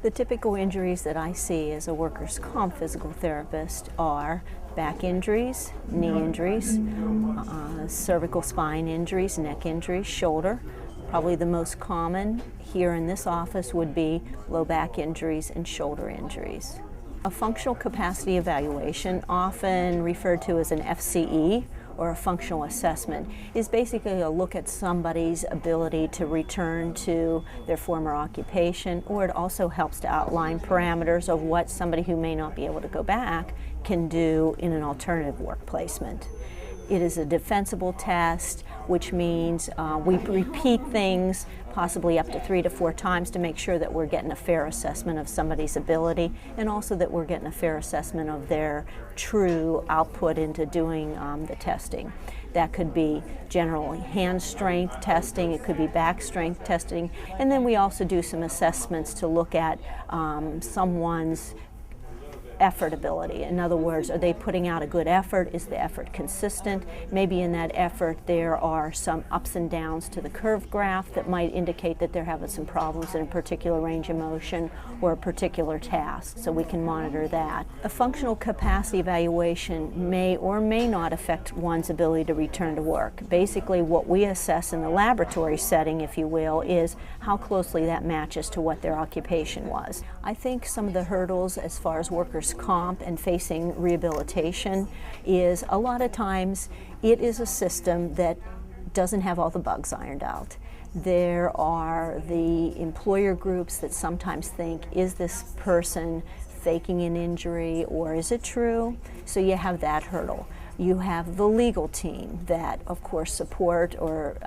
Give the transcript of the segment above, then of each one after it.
The typical injuries that I see as a workers' comp physical therapist are back injuries, knee injuries, cervical spine injuries, neck injuries, shoulder. Probably the most common here in this office would be low back injuries and shoulder injuries. A functional capacity evaluation, often referred to as an FCE, or a functional assessment, is basically a look at somebody's ability to return to their former occupation, or it also helps to outline parameters of what somebody who may not be able to go back can do in an alternative work placement. It is a defensible test, which means we repeat things possibly up to 3 to 4 times to make sure that we're getting a fair assessment of somebody's ability, and also that we're getting a fair assessment of their true output into doing the testing. That could be generally hand strength testing, it could be back strength testing, and then we also do some assessments to look at someone's effort ability. In other words, are they putting out a good effort? Is the effort consistent? Maybe in that effort there are some ups and downs to the curve graph that might indicate that they're having some problems in a particular range of motion or a particular task, so we can monitor that. A functional capacity evaluation may or may not affect one's ability to return to work. Basically, what we assess in the laboratory setting, if you will, is how closely that matches to what their occupation was. I think some of the hurdles as far as workers' comp and facing rehabilitation is a lot of times it is a system that doesn't have all the bugs ironed out. There are the employer groups that sometimes think, is this person faking an injury or is it true? So you have that hurdle. You have the legal team that, of course, support or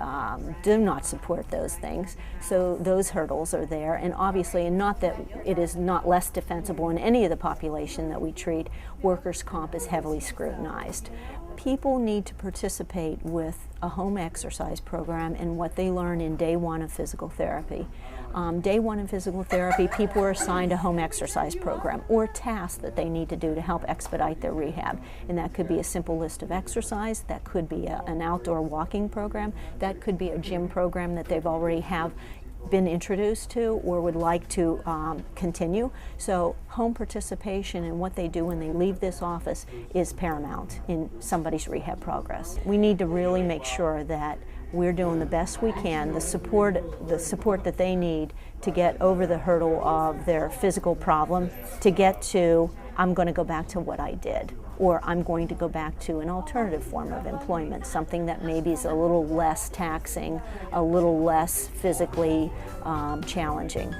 do not support those things. So those hurdles are there. And obviously, and not that it is not less defensible in any of the population that we treat, workers' comp is heavily scrutinized. People need to participate with a home exercise program and what they learn in day one of physical therapy. Day one in physical therapy, people are assigned a home exercise program or tasks that they need to do to help expedite their rehab. And that could be a simple list of exercise, that could be an outdoor walking program, that could be a gym program that they've already have been introduced to or would like to continue. So home participation and what they do when they leave this office is paramount in somebody's rehab progress. We need to really make sure that we're doing the best we can, the support that they need to get over the hurdle of their physical problem, to get to, I'm going to go back to what I did, or I'm going to go back to an alternative form of employment, something that maybe is a little less taxing, a little less physically challenging.